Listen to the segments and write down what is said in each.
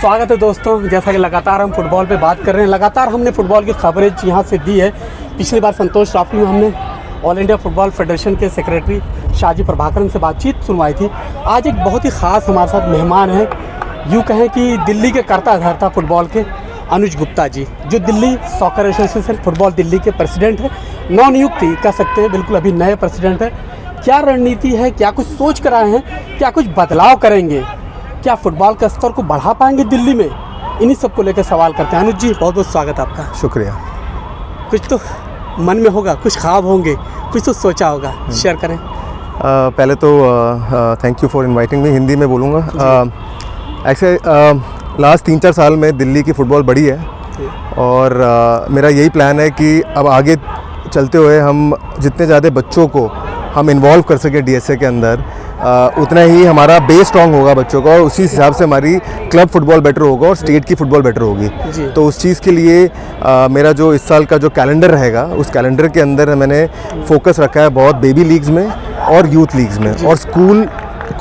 स्वागत है दोस्तों। जैसा कि लगातार हम फुटबॉल पे बात कर रहे हैं, लगातार हमने फुटबॉल की खबरें यहाँ से दी है। पिछली बार संतोष ट्रॉफी में हमने ऑल इंडिया फुटबॉल फेडरेशन के सेक्रेटरी शाहजी प्रभाकरन से बातचीत सुनवाई थी। आज एक बहुत ही ख़ास हमारे साथ मेहमान हैं, यूँ कहें कि दिल्ली के कर्ता धर्ता फुटबॉल के अनुज गुप्ता जी, जो Delhi soccer association football Delhi के प्रेसिडेंट हैं, नवनियुक्त कह सकते हैं, बिल्कुल अभी नए प्रेसिडेंट हैं। क्या रणनीति है, क्या कुछ सोच कर आए हैं, क्या कुछ बदलाव करेंगे, क्या फुटबॉल का स्तर को बढ़ा पाएंगे दिल्ली में, इन्हीं सब को लेकर सवाल करते हैं। अनुज जी, बहुत बहुत स्वागत है आपका। शुक्रिया। कुछ तो मन में होगा, कुछ ख्वाब होंगे, कुछ तो सोचा होगा, शेयर करें। पहले तो thank you for inviting me. Hindi में बोलूँगा। ऐसे लास्ट 3-4 साल में दिल्ली की फ़ुटबॉल बढ़ी है और मेरा यही प्लान है कि अब आगे चलते हुए हम जितने ज़्यादा बच्चों को हम इन्वॉल्व कर सकें डीएसए के अंदर, उतना ही हमारा बेस स्ट्रॉन्ग होगा बच्चों का, और उसी हिसाब से हमारी क्लब फुटबॉल बेटर होगा और स्टेट की फ़ुटबॉल बेटर होगी। तो उस चीज़ के लिए मेरा जो इस साल का जो कैलेंडर रहेगा, उस कैलेंडर के अंदर मैंने फोकस रखा है बहुत बेबी लीग्स में और यूथ लीग्स में, और स्कूल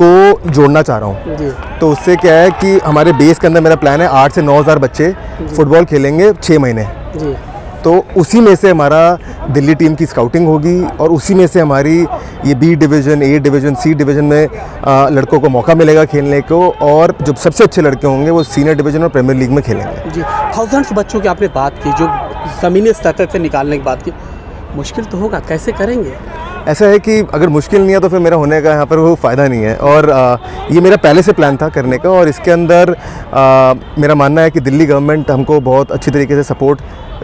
को जोड़ना चाह रहा हूँ। तो उससे क्या है कि हमारे बेस के अंदर मेरा प्लान है 8 से 9 हज़ार बच्चे फुटबॉल खेलेंगे 6 महीने। तो उसी में से हमारा दिल्ली टीम की स्काउटिंग होगी और उसी में से हमारी ये बी डिवीज़न, ए डिवीज़न, सी डिवीज़न में लड़कों को मौका मिलेगा खेलने को, और जो सबसे अच्छे लड़के होंगे वो सीनियर डिवीज़न और प्रीमियर लीग में खेलेंगे। जी, थाउजेंड्स बच्चों की आपने बात की, जो ज़मीनी स्तर से निकालने की बात की, मुश्किल तो होगा, कैसे करेंगे? ऐसा है कि अगर मुश्किल नहीं है तो फिर मेरा होने का यहाँ पर वो फ़ायदा नहीं है, और ये मेरा पहले से प्लान था करने का, और इसके अंदर मेरा मानना है कि दिल्ली गवर्नमेंट हमको बहुत अच्छी तरीके से सपोर्ट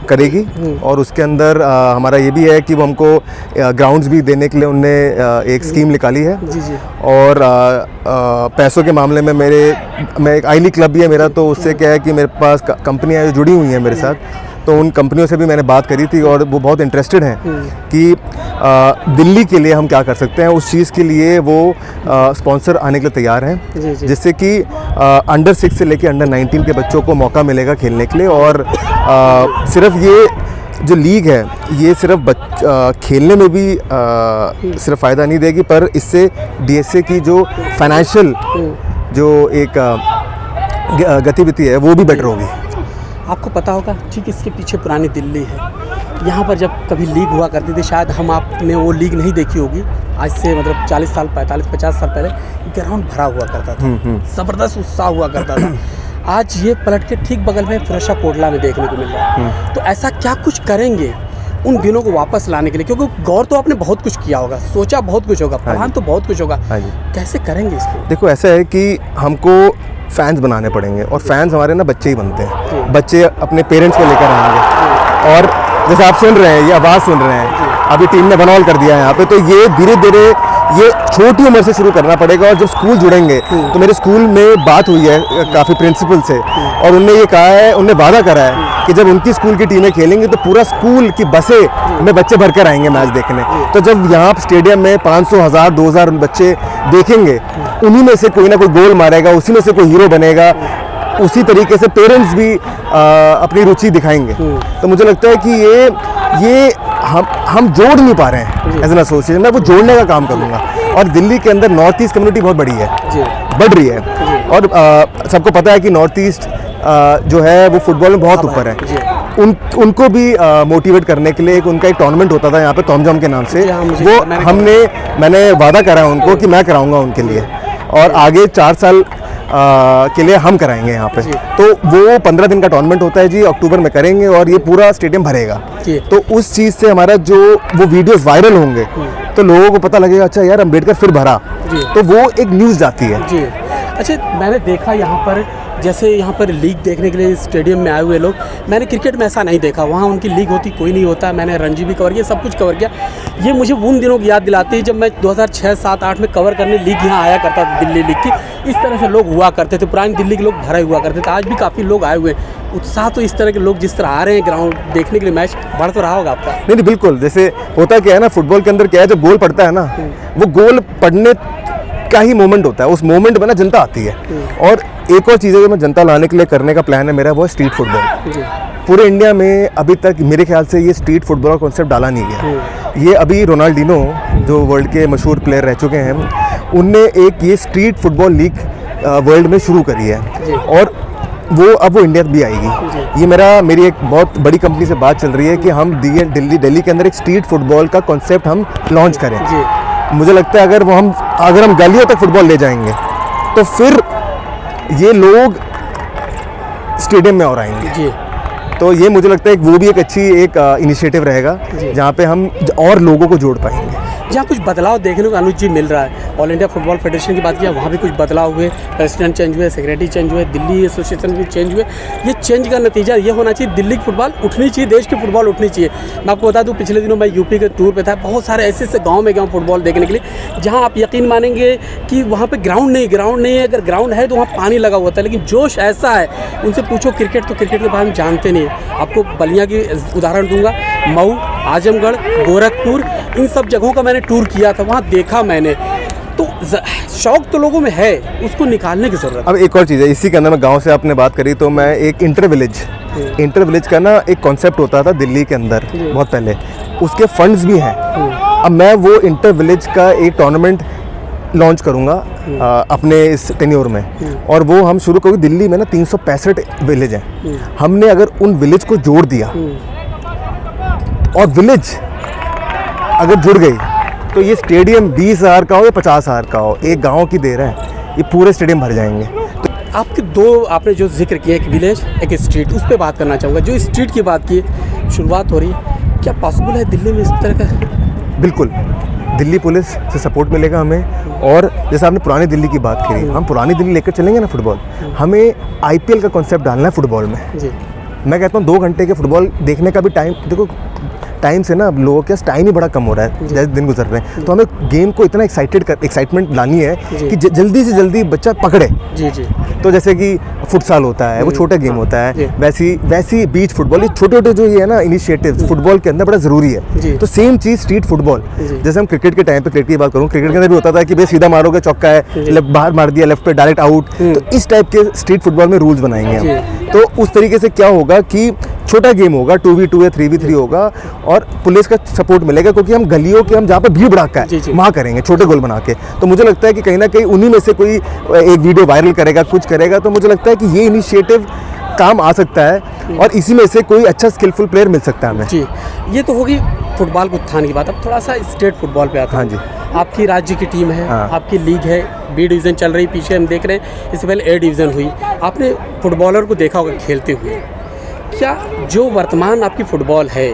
करेगी, और उसके अंदर हमारा ये भी है कि वो हमको ग्राउंड्स भी देने के लिए उनने एक स्कीम निकाली है। जी। और पैसों के मामले में मैं एक आई लीग क्लब भी है मेरा, तो उससे क्या है कि मेरे पास कंपनियाँ जो जुड़ी हुई हैं मेरे साथ, तो उन कंपनियों से भी मैंने बात करी थी और वो बहुत इंटरेस्टेड हैं कि दिल्ली के लिए हम क्या कर सकते हैं। उस चीज़ के लिए वो स्पॉन्सर आने के लिए तैयार हैं, जिससे कि अंडर 6 से लेकर अंडर 19 के बच्चों को मौका मिलेगा खेलने के लिए। और सिर्फ ये जो लीग है ये सिर्फ खेलने में भी सिर्फ फ़ायदा नहीं देगी, पर इससे डीएसए की जो फाइनेंशियल जो एक गतिविधि है वो भी बेटर होगी। आपको पता होगा ठीक इसके पीछे पुरानी दिल्ली है। यहाँ पर जब कभी लीग हुआ करती थी, शायद आपने वो लीग नहीं देखी होगी, आज से मतलब 40 साल 45-50 साल पहले ग्राउंड भरा हुआ करता था, ज़बरदस्त उत्साह हुआ करता था। आज ये पलट के ठीक बगल में फिरोजा कोटला में देखने को मिल रहा है। तो ऐसा क्या कुछ करेंगे उन दिनों को वापस लाने के लिए? क्योंकि गौर तो आपने बहुत कुछ किया होगा, सोचा बहुत कुछ होगा, प्लान तो बहुत कुछ होगा, कैसे करेंगे इसको? देखो, ऐसा है कि हमको फैंस बनाने पड़ेंगे, और फैंस हमारे ना बच्चे ही बनते हैं। बच्चे अपने पेरेंट्स को लेकर आएंगे, और जैसे आप सुन रहे हैं, ये आवाज़ सुन रहे हैं, अभी टीम ने बनॉल कर दिया है यहाँ पे, तो ये धीरे धीरे ये छोटी उम्र से शुरू करना पड़ेगा। और जब स्कूल जुड़ेंगे तो मेरे स्कूल में बात हुई है काफ़ी प्रिंसिपल से, और उनने ये कहा है, उनने वादा करा है कि जब उनकी स्कूल की टीमें खेलेंगी तो पूरा स्कूल की बसें में बच्चे भर कर आएंगे मैच देखने। तो जब यहाँ स्टेडियम में 500, 1000, 2000 बच्चे देखेंगे, उन्हीं में से कोई ना कोई गोल मारेगा, उसी में से कोई हीरो बनेगा, उसी तरीके से पेरेंट्स भी अपनी रुचि दिखाएंगे। तो मुझे लगता है कि ये हम जोड़ नहीं पा रहे हैं एज एन एसोसिएशन। मैं वो जोड़ने का काम करूँगा, और दिल्ली के अंदर नॉर्थ ईस्ट कम्युनिटी बहुत बड़ी है, बढ़ रही है, और सबको पता है कि नॉर्थ ईस्ट जो है वो फुटबॉल में बहुत ऊपर है। उनको भी मोटिवेट करने के लिए एक उनका एक टूर्नामेंट होता था यहाँ पे तोमजाम के नाम से, वो मैंने वादा करा है उनको कि मैं कराऊंगा उनके लिए, और आगे 4 साल के लिए हम कराएंगे यहाँ पे। तो वो 15 दिन का टूर्नामेंट होता है जी, अक्टूबर में करेंगे, और ये पूरा स्टेडियम भरेगा। तो उस चीज़ से हमारा जो वो वीडियोस वायरल होंगे, तो लोगों को पता लगेगा, अच्छा यार अम्बेडकर फिर भरा, तो वो एक न्यूज़ जाती है। अच्छा, मैंने देखा यहाँ पर, जैसे यहाँ पर लीग देखने के लिए स्टेडियम में आए हुए लोग, मैंने क्रिकेट में ऐसा नहीं देखा, वहाँ उनकी लीग होती कोई नहीं होता। मैंने रणजी भी कवर किया, सब कुछ कवर किया। ये मुझे उन दिनों की याद दिलाती है जब मैं 2006, 7, 8 में कवर करने लीग यहाँ आया करता था, दिल्ली लीग की। इस तरह से लोग हुआ करते थे, पुरानी दिल्ली के लोग भरे हुआ करते थे। आज भी काफ़ी लोग आए हुए हैं, उत्साह तो इस तरह के लोग जिस तरह आ रहे हैं ग्राउंड देखने के लिए, मैच बढ़ तो रहा होगा आपका? नहीं, बिल्कुल। जैसे होता क्या है ना, फुटबॉल के अंदर क्या है, जब गोल पड़ता है ना, वो गोल पड़ने का ही मोमेंट होता है, उस मोमेंट में ना जनता आती है। और एक और चीज़ है जो मैं जनता लाने के लिए करने का प्लान है मेरा, वो स्ट्रीट फुटबॉल। पूरे इंडिया में अभी तक मेरे ख्याल से ये स्ट्रीट फुटबॉल का कॉन्सेप्ट डाला नहीं गया। ये अभी रोनाल्डिनो जो वर्ल्ड के मशहूर प्लेयर रह चुके हैं, उनने एक ये स्ट्रीट फुटबॉल लीग वर्ल्ड में शुरू करी है, और वो अब वो इंडिया भी आएगी। ये मेरी एक बहुत बड़ी कंपनी से बात चल रही है कि हम दिल्ली के अंदर एक स्ट्रीट फुटबॉल का कॉन्सेप्ट हम लॉन्च करें। मुझे लगता है अगर हम गलियों तक फुटबॉल ले जाएंगे तो फिर ये लोग स्टेडियम में और आएंगे। तो ये मुझे लगता है कि वो भी एक अच्छी इनिशिएटिव रहेगा जहाँ पे हम और लोगों को जोड़ पाएंगे। जहाँ कुछ बदलाव देखने को अनुज जी मिल रहा है, ऑल इंडिया फुटबॉल फेडरेशन की बात किया, वहाँ भी कुछ बदलाव हुए, प्रेसिडेंट चेंज हुए, सेक्रेटरी चेंज हुए, दिल्ली एसोसिएशन भी चेंज हुए। ये चेंज का नतीजा ये होना चाहिए, दिल्ली की फुटबॉल उठनी चाहिए, देश की फुटबॉल उठनी चाहिए। मैं आपको बता दूँ, पिछले दिनों मैं यूपी के टूर पे था, बहुत सारे ऐसे ऐसे गाँव में गया फुटबॉल देखने के लिए जहाँ आप यकीन मानेंगे कि वहाँ पर ग्राउंड नहीं है। अगर ग्राउंड है तो वहाँ पानी लगा होता है, लेकिन जोश ऐसा है, उनसे पूछो क्रिकेट तो क्रिकेट के बारे में जानते नहीं है। आपको बलिया की उदाहरण दूंगा, मऊ, आजमगढ़, गोरखपुर, इन सब जगहों का मैंने टूर किया था, वहाँ देखा मैंने। तो शौक तो लोगों में है, उसको निकालने की ज़रूरत है। अब एक और चीज़ है, इसी के अंदर मैं गांव से आपने बात करी तो मैं एक इंटर विलेज का ना एक कॉन्सेप्ट होता था दिल्ली के अंदर बहुत पहले, उसके फंड्स भी हैं। अब मैं वो इंटर विलेज का एक टूर्नामेंट लॉन्च करूंगा अपने इस टेन्योर में, और वो हम शुरू करेंगे। दिल्ली में ना 365 विलेज हैं, हमने अगर उन विलेज को जोड़ दिया और विलेज अगर जुड़ गई तो ये स्टेडियम 20,000 का हो या 50,000 का हो, एक गांव की देर है, ये पूरे स्टेडियम भर जाएंगे। तो आपके दो आपने जो जिक्र किया, एक विलेज एक स्ट्रीट, उस पर बात करना चाहूँगा। जो स्ट्रीट की बात की शुरुआत हो रही है, क्या पॉसिबल है दिल्ली में इस तरह का? बिल्कुल, दिल्ली पुलिस से सपोर्ट मिलेगा हमें। और जैसे आपने पुरानी दिल्ली की बात करी, हम पुरानी दिल्ली लेकर चलेंगे ना फुटबॉल, हमें IPL का कॉन्सेप्ट डालना है फुटबॉल में। मैं कहता हूँ 2 घंटे के फुटबॉल देखने का भी टाइम, देखो टाइम से ना अब लोगों के पास टाइम ही बड़ा कम हो रहा है जैसे दिन गुजर रहे हैं। तो हमें गेम को इतना एक्साइटमेंट लानी है कि जल्दी से जल्दी बच्चा पकड़े। तो जैसे कि फुटसाल होता है, वो छोटा गेम होता है, वैसी बीच फुटबॉल, ये छोटे जो ये है ना इनिशिएटिव फुटबॉल के अंदर बड़ा ज़रूरी है। तो सेम चीज़ स्ट्रीट फुटबॉल, जैसे हम क्रिकेट के टाइम पे क्रिकेट की बात करूँ, क्रिकेट के अंदर भी होता था कि भाई सीधा मारोगे चौका है, बाहर मार दिया लेफ्ट पे डायरेक्ट आउट। तो इस टाइप के स्ट्रीट फुटबॉल में रूल्स बनाएंगे हम। तो उस तरीके से क्या होगा कि छोटा गेम होगा, 2v2 या 3v3 होगा, और पुलिस का सपोर्ट मिलेगा क्योंकि हम गलियों के, हम जहाँ पे भीड़ भड़ाका है वहाँ करेंगे छोटे गोल बना के। तो मुझे लगता है कि कहीं ना कहीं उन्हीं में से कोई एक वीडियो वायरल करेगा, कुछ करेगा, तो मुझे लगता है कि ये इनिशिएटिव काम आ सकता है और इसी में से कोई अच्छा स्किलफुल प्लेयर मिल सकता है हमें। जी, ये तो होगी फुटबॉल के उत्थान की बात। अब थोड़ा सा स्टेट फुटबॉल पे आता है। हाँ जी, आपकी राज्य की टीम है, आपकी लीग है, B डिवीज़न चल रही, पीछे हम देख रहे हैं इससे पहले A डिवीज़न हुई। आपने फुटबॉलर को देखा होगा खेलते हुए, क्या जो वर्तमान आपकी फुटबॉल है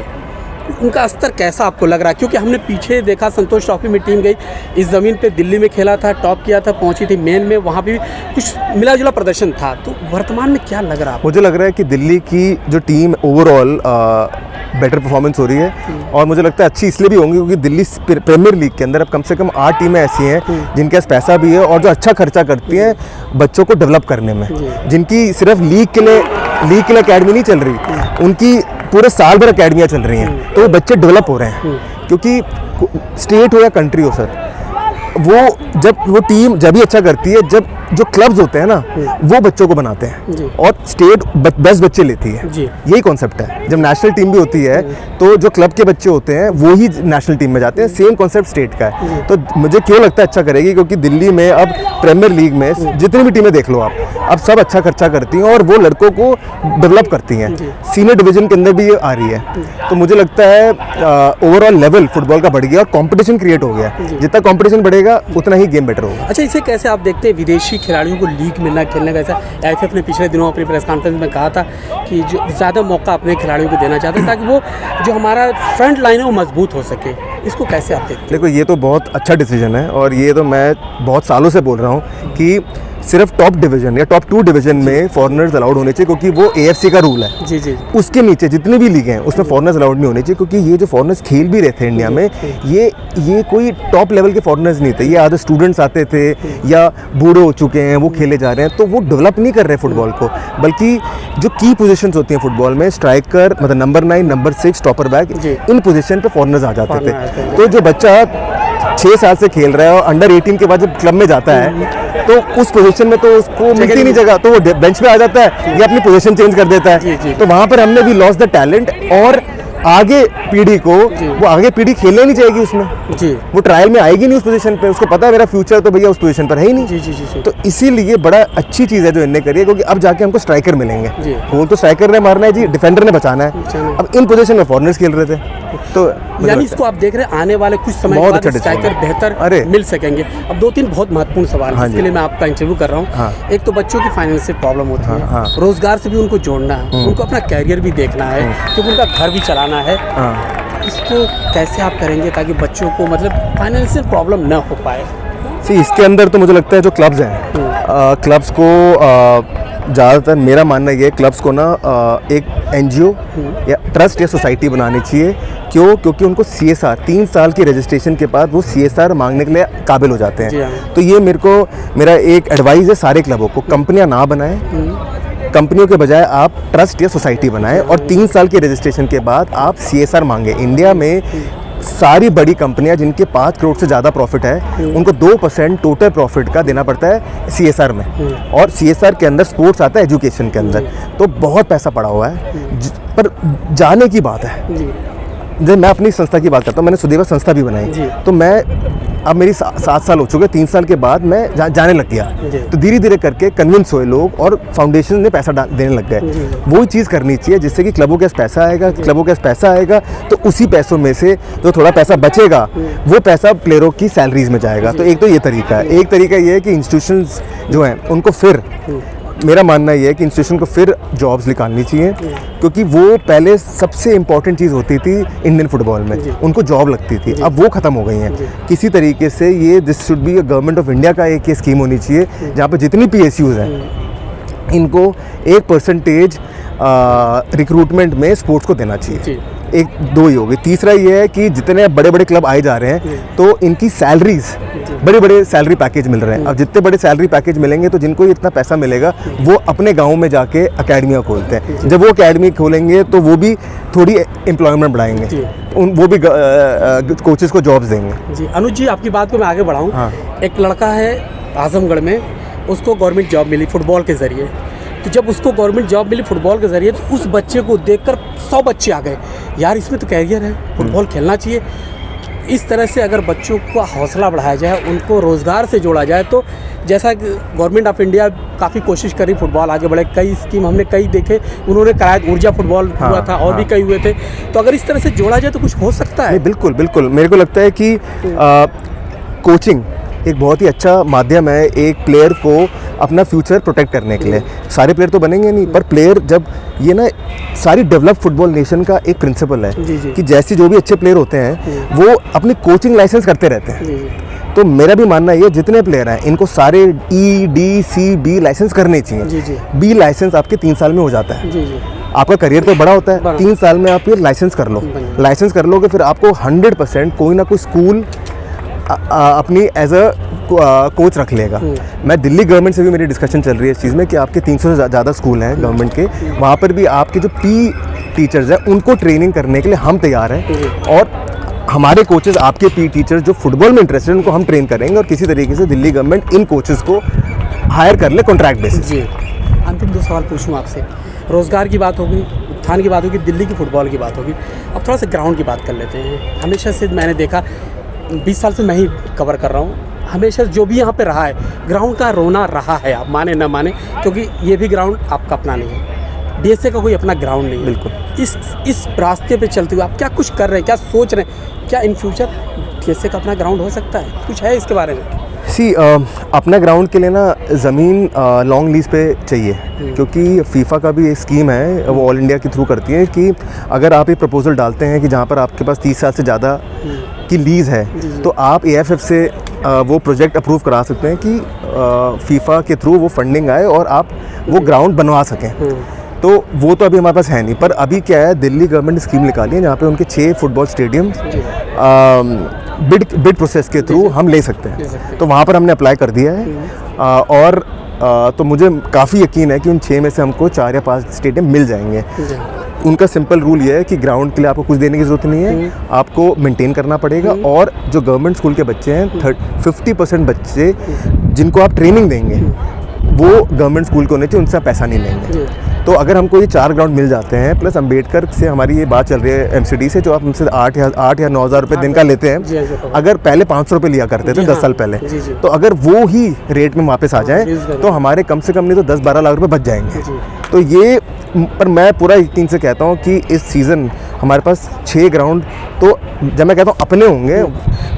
उनका स्तर कैसा आपको लग रहा है? क्योंकि हमने पीछे देखा संतोष ट्रॉफी में टीम गई, इस ज़मीन पे दिल्ली में खेला था, टॉप किया था, पहुंची थी मेन में, वहाँ भी कुछ मिला जुला प्रदर्शन था। तो वर्तमान में क्या लग रहा है? मुझे लग रहा है कि दिल्ली की जो टीम ओवरऑल बेटर परफॉर्मेंस हो रही है, और मुझे लगता है अच्छी इसलिए भी होंगी क्योंकि दिल्ली प्रीमियर लीग के अंदर अब कम से कम 8 टीमें ऐसी हैं जिनके पास पैसा भी है और जो अच्छा खर्चा करती हैं बच्चों को डेवलप करने में, जिनकी सिर्फ लीग के लिए अकेडमी नहीं चल रही, उनकी पूरे साल भर अकेडमियाँ चल रही हैं। तो वो बच्चे डेवलप हो रहे हैं, क्योंकि स्टेट हो या कंट्री हो सर, वो टीम जब भी अच्छा करती है जब जो क्लब्स होते हैं ना वो बच्चों को बनाते हैं और स्टेट बेस्ट बच्चे लेती है। यही कॉन्सेप्ट है। जब नेशनल टीम भी होती है तो जो क्लब के बच्चे होते हैं वो ही नेशनल टीम में जाते हैं। सेम कॉन्सेप्ट स्टेट का है। तो मुझे क्यों लगता है अच्छा करेगी, क्योंकि दिल्ली में अब प्रीमियर लीग में जितनी भी टीमें देख लो आप, अब सब अच्छा खर्चा करती हैं और वो लड़कों को डेवलप करती हैं। सीनियर डिवीजन के अंदर भी ये आ रही है। तो मुझे लगता है ओवरऑल लेवल फुटबॉल का बढ़ गया और कॉम्पिटिशन क्रिएट हो गया। जितना कॉम्पिटिशन बढ़ेगा उतना ही गेम बेटर होगा। अच्छा, इसे कैसे आप देखते हैं विदेशी खिलाड़ियों को लीग मिलना, खेलने का? ऐसा IFF ने पिछले दिनों अपनी प्रेस कॉन्फ्रेंस में कहा था कि जो ज़्यादा मौका अपने खिलाड़ियों को देना चाहते हैं ताकि वो जो हमारा फ्रंट लाइन है वो मजबूत हो सके। इसको कैसे आप देखते हैं? देखो, ये तो बहुत अच्छा डिसीजन है और ये तो मैं बहुत सालों से बोल रहा हूँ कि सिर्फ टॉप डिवीजन या टॉप 2 डिवीजन में फॉरेनर्स अलाउड होने चाहिए, क्योंकि वो AFC का रूल है। जी। उसके नीचे जितनी भी लीग हैं उसमें फॉरेनर्स अलाउड नहीं होने चाहिए, क्योंकि ये जो फॉरेनर्स खेल भी रहे थे इंडिया में, ये कोई टॉप लेवल के फॉरेनर्स नहीं थे। ये आधे स्टूडेंट्स आते थे या बूढ़े हो चुके हैं, वो खेले जा रहे हैं, तो वो डेवलप नहीं कर रहे फुटबॉल को। बल्कि जो की पोजीशंस होती हैं फुटबॉल में, स्ट्राइकर, मतलब नंबर 9, नंबर 6, स्टॉपर बैक, इन पोजीशन पे फॉरेनर्स आ जाते थे। तो जो बच्चा 6 साल से खेल रहा है और अंडर 18 के बाद जब क्लब में जाता है तो उस पोजीशन में तो उसको मिलती नहीं जगह, तो वो बेंच पे आ जाता है या अपनी पोजीशन चेंज कर देता है। तो वहाँ पर हमने भी लॉस द टैलेंट और आगे पीढ़ी को, वो आगे पीढ़ी खेलने नहीं चाहेगी उसमें जी, वो ट्रायल में आएगी नहीं उस पोजीशन पे, उसको पता है मेरा फ्यूचर तो भैया उस पोजीशन पर है ही नहीं। जी जी जी जी। तो इसीलिए बड़ा अच्छी चीज़ है जो इनने करी है, क्योंकि अब जाके हमको स्ट्राइकर मिलेंगे। जी। गोल तो स्ट्राइकर ने मारना है जी, डिफेंडर ने बचाना है। अब इन पोजीशन में फॉरनर्स खेल रहे थे, तो यानी इसको आप देख रहे हैं आने वाले कुछ समय बहुत बाद अच्छा स्ट्राइकर decision। बेहतर अरे। मिल सकेंगे। अब 2-3 बहुत महत्वपूर्ण सवाल हाँ हैं, इसके लिए मैं आपका इंटरव्यू कर रहा हूँ। हाँ। एक तो बच्चों की फाइनेंशियल प्रॉब्लम होती है, हाँ। रोजगार से भी उनको जोड़ना है, उनको अपना कैरियर भी देखना है, क्योंकि उनका घर भी चलाना है। इसको कैसे आप करेंगे ताकि बच्चों को मतलब फाइनेंशियल प्रॉब्लम न हो पाए? सी इसके अंदर तो मुझे लगता है जो क्लब्स हैं, क्लब्स को ज़्यादातर मेरा मानना ये है, क्लब्स को ना एक एनजीओ या ट्रस्ट या सोसाइटी बनानी चाहिए। क्यों? क्योंकि उनको CSR 3 साल की रजिस्ट्रेशन के बाद वो CSR मांगने के लिए काबिल हो जाते जी हैं। हाँ। तो ये मेरा एक एडवाइस है सारे क्लबों को, कंपनियां ना बनाएं, कंपनियों के बजाय आप ट्रस्ट या सोसाइटी बनाएं और 3 साल के रजिस्ट्रेशन के बाद आप CSR मांगे। इंडिया में सारी बड़ी कंपनियां जिनके 5 करोड़ से ज़्यादा प्रॉफिट है, उनको 2% टोटल प्रॉफिट का देना पड़ता है CSR में, और CSR के अंदर स्पोर्ट्स आता है, एजुकेशन के अंदर, तो बहुत पैसा पड़ा हुआ है। पर जाने की बात है, जब मैं अपनी संस्था की बात करता हूँ, मैंने सुदेवा संस्था भी बनाई, तो मैं अब मेरी 7 साल हो चुके, 3 साल के बाद मैं जाने लग गया। तो धीरे धीरे करके कन्विंस हुए लोग और फाउंडेशन ने पैसा देने लग गए। वही चीज़ करनी चाहिए जिससे कि क्लबों के पास पैसा आएगा, क्लबों के पास पैसा आएगा तो उसी पैसों में से जो थोड़ा पैसा बचेगा वो पैसा प्लेयरों की सैलरीज में जाएगा। तो एक तो ये तरीका है। एक तरीका ये है कि इंस्टीट्यूशंस जो हैं उनको फिर, मेरा मानना ये है कि इंस्टीट्यूशन को फिर जॉब्स निकालनी चाहिए, क्योंकि वो पहले सबसे इम्पॉर्टेंट चीज़ होती थी इंडियन फुटबॉल में, उनको जॉब लगती थी, अब वो ख़त्म हो गई हैं। किसी तरीके से ये this should be government of India का एक ये स्कीम होनी चाहिए जहाँ पर जितनी PSUs हैं इनको 1% रिक्रूटमेंट में स्पोर्ट्स को देना चाहिए। एक दो ही होगी। तीसरा ये है कि जितने बड़े बड़े क्लब आए जा रहे हैं तो इनकी सैलरीज, बड़े बड़े सैलरी पैकेज मिल रहे हैं। अब जितने बड़े सैलरी पैकेज मिलेंगे तो जिनको इतना पैसा मिलेगा वो अपने गांव में जाके अकेडमियाँ खोलते हैं। जब वो अकेडमी खोलेंगे तो वो भी थोड़ी एम्प्लॉयमेंट बढ़ाएंगे, वो भी कोचेस को जॉब्स देंगे। जी अनुज जी, आपकी बात को मैं आगे बढ़ाऊँ। हाँ। एक लड़का है आजमगढ़ में, उसको गवर्नमेंट जॉब मिली फुटबॉल के ज़रिए। तो जब उसको गवर्नमेंट जॉब मिली फुटबॉल के ज़रिए तो उस बच्चे को देखकर 100 बच्चे आ गए, यार इसमें तो कैरियर है, फुटबॉल खेलना चाहिए। इस तरह से अगर बच्चों का हौसला बढ़ाया जाए, उनको रोज़गार से जोड़ा जाए, तो जैसा कि गवर्नमेंट ऑफ इंडिया काफ़ी कोशिश करी फुटबॉल आगे बढ़े, कई स्कीम हमने कई देखे, उन्होंने कराया, ऊर्जा फुटबॉल हुआ था और भी कई हुए थे। तो अगर इस तरह से जोड़ा जाए तो कुछ हो सकता है। बिल्कुल बिल्कुल, मेरे को लगता है कि कोचिंग एक बहुत ही अच्छा माध्यम है एक प्लेयर को अपना फ्यूचर प्रोटेक्ट करने के लिए। सारे प्लेयर तो बनेंगे नहीं, पर प्लेयर जब ये ना, सारी डेवलप फुटबॉल नेशन का एक प्रिंसिपल है कि जैसे जो भी अच्छे प्लेयर होते हैं वो अपनी कोचिंग लाइसेंस करते रहते हैं। तो मेरा भी मानना ये, जितने प्लेयर हैं इनको सारे EDCB लाइसेंस करने चाहिए। B लाइसेंस आपके 3 साल में हो जाता है। आपका करियर तो बड़ा होता है, 3 साल में आप ये लाइसेंस कर लो। लाइसेंस कर लोगे फिर आपको 100% कोई ना कोई स्कूल अपनी एज अ कोच रख लेगा। मैं दिल्ली गवर्नमेंट से भी मेरी डिस्कशन चल रही है इस चीज़ में कि आपके 300 से ज़्यादा स्कूल हैं गवर्नमेंट के, वहाँ पर भी आपके जो टीचर्स हैं उनको ट्रेनिंग करने के लिए हम तैयार हैं, और हमारे कोचेज़ आपके टीचर्स जो फुटबॉल में इंटरेस्टेड हैं उनको हम ट्रेन करेंगे, और किसी तरीके से दिल्ली गवर्नमेंट इन कोचेज़ को हायर कर ले कॉन्ट्रैक्ट बेसिस। जी, अंतिम 2 सवाल पूछूँ आपसे। रोज़गार की बात होगी, उत्थान की बात होगी, दिल्ली की फुटबॉल की बात होगी। अब थोड़ा सा ग्राउंड की बात कर लेते हैं। हमेशा से मैंने देखा, 20 साल से मैं ही कवर कर रहा हूँ, हमेशा जो भी यहाँ पे रहा है ग्राउंड का रोना रहा है, आप माने ना माने, क्योंकि ये भी ग्राउंड आपका अपना नहीं है, DSA का कोई अपना ग्राउंड नहीं है। बिल्कुल। इस रास्ते पे चलते हुए आप क्या कुछ कर रहे हैं, क्या सोच रहे हैं, क्या इन फ्यूचर DSA का अपना ग्राउंड हो सकता है, कुछ है इसके बारे में? अपना ग्राउंड के लिए ना ज़मीन लॉन्ग लीज पे चाहिए, क्योंकि फीफा का भी एक स्कीम है, वो ऑल इंडिया के थ्रू करती है कि अगर आप एक प्रपोजल डालते हैं कि जहाँ पर आपके पास 30 साल से ज़्यादा की लीज़ है, तो आप AFF से वो प्रोजेक्ट अप्रूव करा सकते हैं कि फीफा के थ्रू वो फंडिंग आए और आप वो ग्राउंड बनवा सकें। तो वो तो अभी हमारे पास है नहीं, पर अभी क्या है, दिल्ली गवर्नमेंट स्कीम निकाली है जहाँ पे उनके 6 फुटबॉल स्टेडियम बिड प्रोसेस के थ्रू हम ले सकते हैं। तो वहाँ पर हमने अप्लाई कर दिया है, और तो मुझे काफ़ी यकीन है कि उन 6 में से हमको 4 या 5 स्टेडियम मिल जाएंगे। उनका सिंपल रूल ये है कि ग्राउंड के लिए आपको कुछ देने की ज़रूरत नहीं है, आपको मेंटेन करना पड़ेगा, और जो गवर्नमेंट स्कूल के बच्चे हैं 50% बच्चे जिनको आप ट्रेनिंग देंगे वो गवर्नमेंट स्कूल के होने चाहिए, उनसे आप पैसा नहीं लेंगे। तो अगर हमको ये 4 ग्राउंड मिल जाते हैं, प्लस अम्बेडकर से हमारी ये बात चल रही है एमसीडी से, जो आप हमसे 8 या 9 हज़ार रुपये दिन का लेते हैं, अगर पहले 500 रुपये लिया करते थे 10 साल पहले, तो अगर वो ही रेट में वापस आ जाएँ तो हमारे कम से कम नहीं तो 10-12 लाख रुपये बच जाएंगे। तो ये, पर मैं पूरा यकीन से कहता हूँ कि इस सीज़न हमारे पास 6 ग्राउंड, तो जब मैं कहता हूँ अपने होंगे,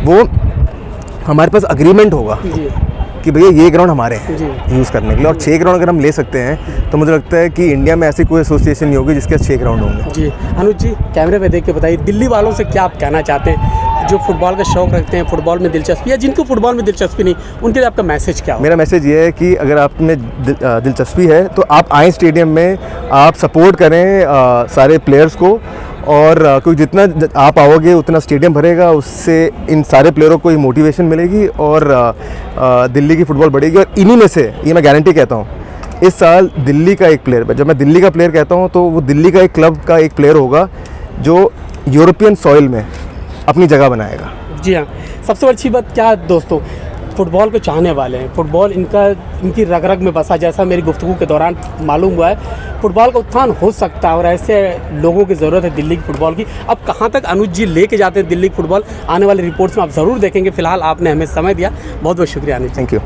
वो हमारे पास अग्रीमेंट होगा कि भैया ये ग्राउंड हमारे हैं यूज़ करने के लिए, और 6 ग्राउंड अगर हम ले सकते हैं तो मुझे लगता है कि इंडिया में ऐसी कोई एसोसिएशन नहीं होगी जिसके 6 ग्राउंड होंगे। जी अनुज जी, कैमरे पे देख के बताइए, दिल्ली वालों से क्या आप कहना चाहते हैं जो फुटबॉल का शौक़ रखते हैं, फुटबॉल में दिलचस्पी, या जिनको फुटबॉल में दिलचस्पी नहीं, उनके लिए आपका मैसेज क्या हो? मेरा मैसेज ये है कि अगर आप में दिलचस्पी है तो आप आएँ स्टेडियम में, आप सपोर्ट करें सारे प्लेयर्स को, और क्योंकि जितना आप आओगे उतना स्टेडियम भरेगा, उससे इन सारे प्लेयरों को मोटिवेशन मिलेगी और दिल्ली की फुटबॉल बढ़ेगी। और इन्हीं में से ये मैं गारंटी कहता हूँ, इस साल दिल्ली का एक प्लेयर, जब मैं दिल्ली का प्लेयर कहता हूँ तो वो दिल्ली का एक क्लब का एक प्लेयर होगा जो यूरोपियन सॉइल में अपनी जगह बनाएगा। जी हाँ, सबसे अच्छी बात क्या है दोस्तों, फुटबॉल को चाहने वाले हैं, फुटबॉल इनकी रग रग में बसा, जैसा मेरी गुफ्तगू के दौरान मालूम हुआ है, फुटबॉल का उत्थान हो सकता है और ऐसे लोगों की ज़रूरत है दिल्ली की फुटबॉल की। अब कहाँ तक अनुज जी लेके जाते हैं दिल्ली की फुटबॉल, आने वाली रिपोर्ट्स में आप ज़रूर देखेंगे। फिलहाल आपने हमें समय दिया, बहुत बहुत शुक्रिया अनुज। Thank you.